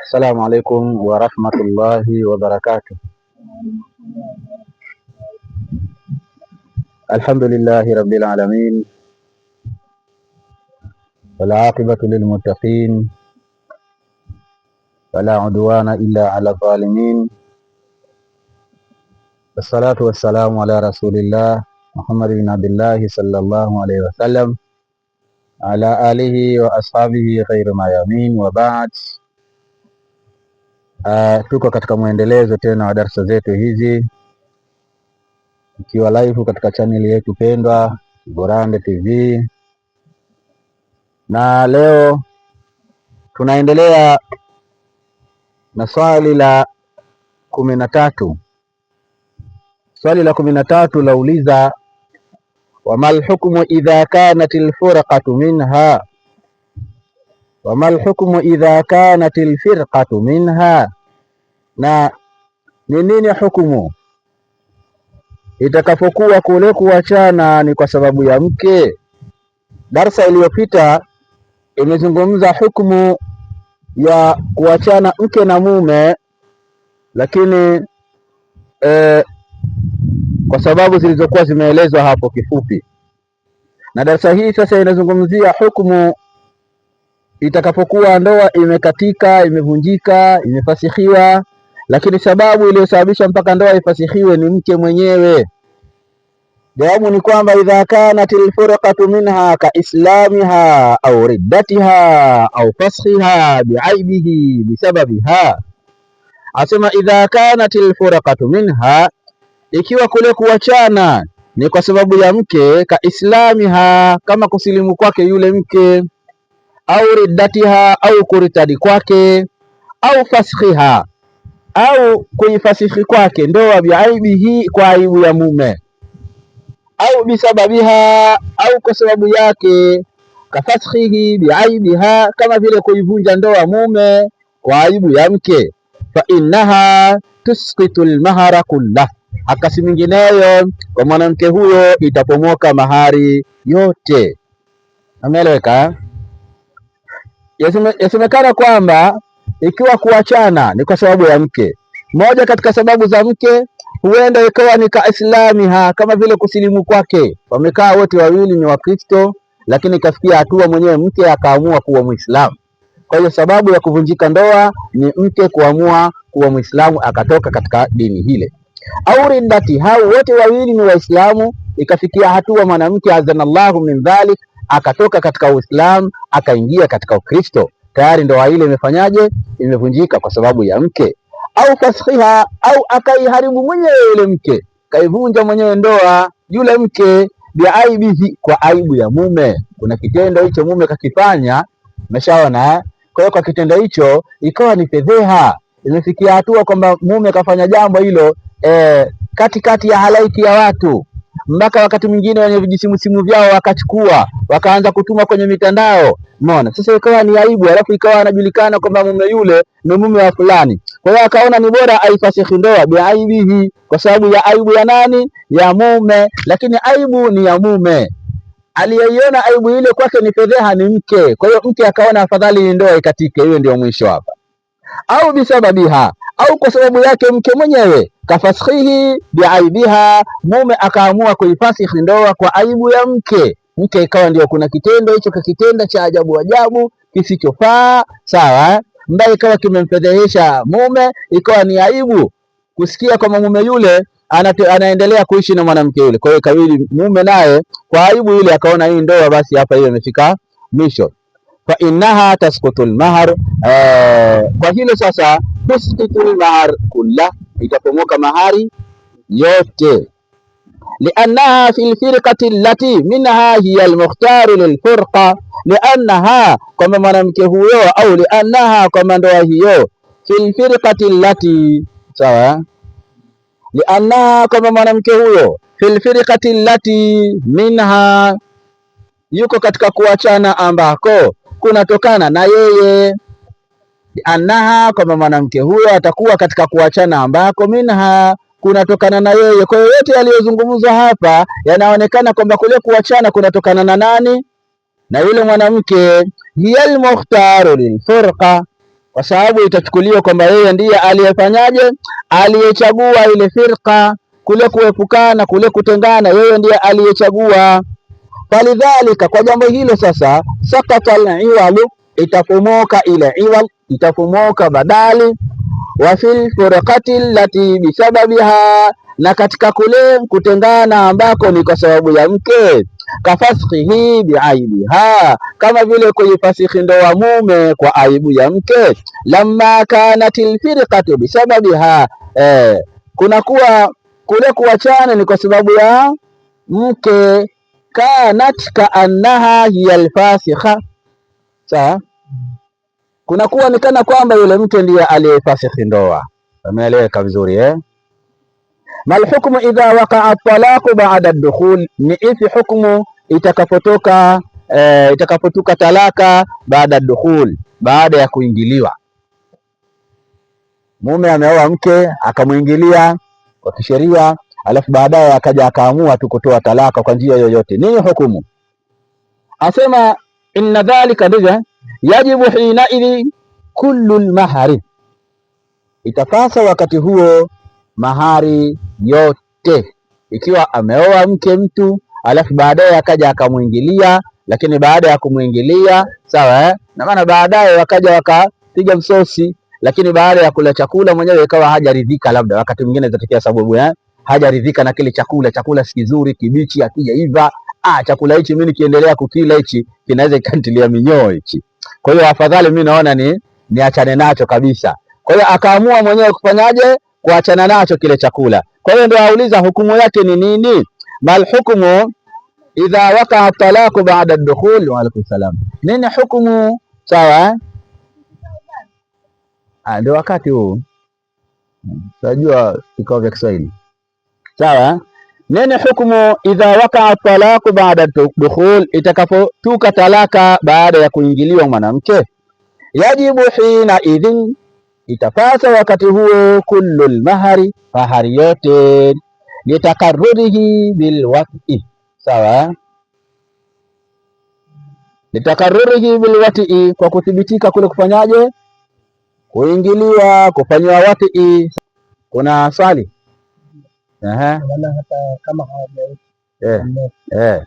Assalamu alaikum wa rahmatullahi wa barakatuh. Alhamdulillahi rabbil alamin, wal aqibatu lil muttaqin, wala udwana illa ala zalimin. Wassalatu wassalamu ala rasulillah Muhammad bin Abdullah sallallahu alaihi wasallam, ala alihi wa ashabihi khairu mayamin, wa ba'd. Tuko katika muendelezo tena wa darasa zetu hizi, ikiwa live katika channel yetu pendwa Borande TV, na leo tunaendelea na swali la 13. Swali la 13 lauliza, wamal hukmu idha kanatil furqatu minha, wamal hukmu idha kanatil firqatu minha, na ni nini hukumu itakapokuwa kule kuachana ni kwa sababu ya mke. Darsa iliyopita imezungumza hukumu ya kuachana mke na mume, lakini kwa sababu zilizokuwa zimeelezwa hapo kifupi, na darasa hii sasa inazungumzia hukumu itakapokuwa ndoa imekatika, imevunjika, imefasikhiwa, lakini sababu iliyosababisha mpaka ndoa ifasikhiwe ni mke mwenyewe. Jawabu ni kwamba idha kanatil furqatu minha ka islamiha au riddatiha au faskhiha biaibihi bisababiha. Asema idha kanatil furqatu minha, ikiwa kule kuachana ni kwa sababu ya mke, ka islamiha, kama kusilimu kwake yule mke, au riddatiha, au kuritadi kwake, au faskhiha, au kuifasikhi kwake ndoa, biaibihi, kwa aibu ya mume, au bisababiha, au kwa sababu yake, kafaskhihi biaibiha, kama vile kuivunja ndoa mume kwa aibu ya mke, fa innaha tusqitu almahara kullah, akasi mingineyo kwa mwanamke huyo itapomoka mahari yote. Ameeleweka? Yasemekana kwamba ikiwa kuachana ni kwa sababu ya mke, moja katika sababu za mke huenda ikawa ni ka islamiha, kama vile kusilimu kwake. Wamekaa wote wawili ni Wakristo, lakini kafikia hatua mwenyewe mke akaamua kuwa Muislamu. Kwa hiyo sababu ya kuvunjika ndoa ni mke kuamua kuwa Muislamu, akatoka katika dini hile. Au riddati, hao wote wawili ni Waislamu, ikafikia hatua mwanamke azanallahu min dhalik, akatoka katika Uislamu akaingia katika Ukristo, tayari ndoa ile imefanyaje? Imevunjika kwa sababu ya mke. Au faskhiha, au akaiharibu mwenyewe yule mke, kaivunja mwenyewe ndoa yule mke, biaibihi, kwa aibu ya mume. Kuna kitendo hicho mume kakifanya, umeshaona. Kwa hiyo kwa kitendo hicho ikawa ni fedheha, imefikia hatua kwamba mume kafanya jambo hilo katikati ya halaiki ya watu, mpaka wakati mwingine wenye vijisimu vyao wakachukua wakaanza kutuma kwenye mitandao. Umeona? Sasa ikawa ni aibu, alafu ikawa anajulikana kwamba mume yule ni mume wa fulani. Kwa hiyo akaona ni bora aifasikhi ndoa biaibihi, kwa sababu ya aibu ya nani? Ya mume. Lakini aibu ni ya mume, aliyeiona aibu ile kwake ni fedheha ni mke. Kwa hiyo mke akaona afadhali ndoa ikatike, hiyo ndio mwisho hapa. Au bisababiha, au kwa sababu yake mke mwenyewe, kafaskhihi biaibiha, mume akaamua kuifasikhi ndoa kwa aibu ya mke. Mke ikawa ndio kuna kitendo hicho kakitenda cha ajabu kisichofaa, sawa, ambaye ikawa kimemfedhehesha mume, ikawa ni aibu kusikia kwamba mume yule anaendelea kuishi na mwanamke yule. Kwa hiyo kawili mume naye kwa aibu ile akaona hii ndoa basi hapa hiyo imefika mwisho, fa innaha tasqutul mahar. Kwa hilo sasa tasqutul mahar kullah, itapomoka mahari yote. Liannaha fil firqati allati minha hiya almukhtaru lilfurqa, liannaha, kwamba mwanamke huyo, au liannaha, kwamba ndoa hiyo, fil firqati allati, sawa, liannaha, kwamba mwanamke huyo, fil firqati allati minha, yuko katika kuachana ambako kunatokana na yeye. Liannaha, kwamba mwanamke huyo atakuwa katika kuachana ambako minha, kunatokana na yeye. Kwa hiyo yote yaliyozungumzwa hapa yanaonekana kwamba kule kuachana kunatokana na nani? Na yule mwanamke. Hiya almukhtaru lilfurqa, kwa sababu itachukuliwa kwamba yeye ndiye aliyefanyaje, aliyechagua ile firqa, kule kuepukana, kule kutengana, yeye ndiye aliyechagua. Falidhalika, kwa jambo hilo sasa, sakata al-iwalu, itafumoka ile iwal, itafumoka badali, wa fil furqati allati bisababiha, na katika kule kutengana ambako ni kwa sababu ya mke, kafashihi biaibiha, kama vile kuifasikhi ndoa mume kwa aibu ya mke. Lamma kanatil firqatu bisababiha, kunakuwa kule kuachana ni kwa sababu ya mke, kanat kaannaha hiya alfasikha. Sawa, kunakuwa ni kana kwamba yule mke ndiye aliyefasikhi ndoa. Umeeleweka vizuri Mal hukmu idha waqa'a talaqu ba'da ad-dukhul, ni ipi hukmu itakapotoka talaka baada ad-dukhul, baada ya kuingiliwa. Mume ameoa mke akamuingilia kwa kisheria, alafu baadaye akaja akaamua tu kutoa talaka kwa njia yoyote, nini hukumu? Asema inna dhalika ndivyo yajibu hina idhi kullu al-mahari, itapasa wakati huo mahari yote. Ikiwa ameoa mke mtu alafu baadaye akaja akamuingilia, lakini baada ya kumuingilia sawa na maana baadaye wakaja wakapiga msosi, lakini baada ya kula chakula mwenyewe ikawa hajaridhika, labda wakati mwingine itatokea sababu hajaridhika na kile chakula si kizuri, kibichi, hakijaiva. Chakula hichi mimi nikiendelea kukila hichi kinaweza ikantilia minyoo hichi, kwa hiyo afadhali mimi naona niachane nacho kabisa. Kwa hiyo akaamua mwenyewe kufanyaje, kuachana nacho kile chakula. Kwa hiyo ndio auliza hukumu yake ni nini? Mal hukmu idha waqa'a talaqu ba'da ad-dukhul. Wa alaykum salam. Nini hukumu? Sawa, ndio wakati huu unajua vikao vya Kiswahili. Sawa, nini hukumu idha waqa'a talaqu ba'da ad-dukhul, itakapotuka talaka baada ya kuingiliwa mwanamke. Yajibu hina idhin, itapasa wakati huo kullu al-mahari, mahari yote, litakarrurihi bilwati. Sawa, litakarrurihi bilwati, kwa kuthibitika kule kufanyaje, kuingiliwa, kufanywa wati. Kuna swali? Hata kama hawaja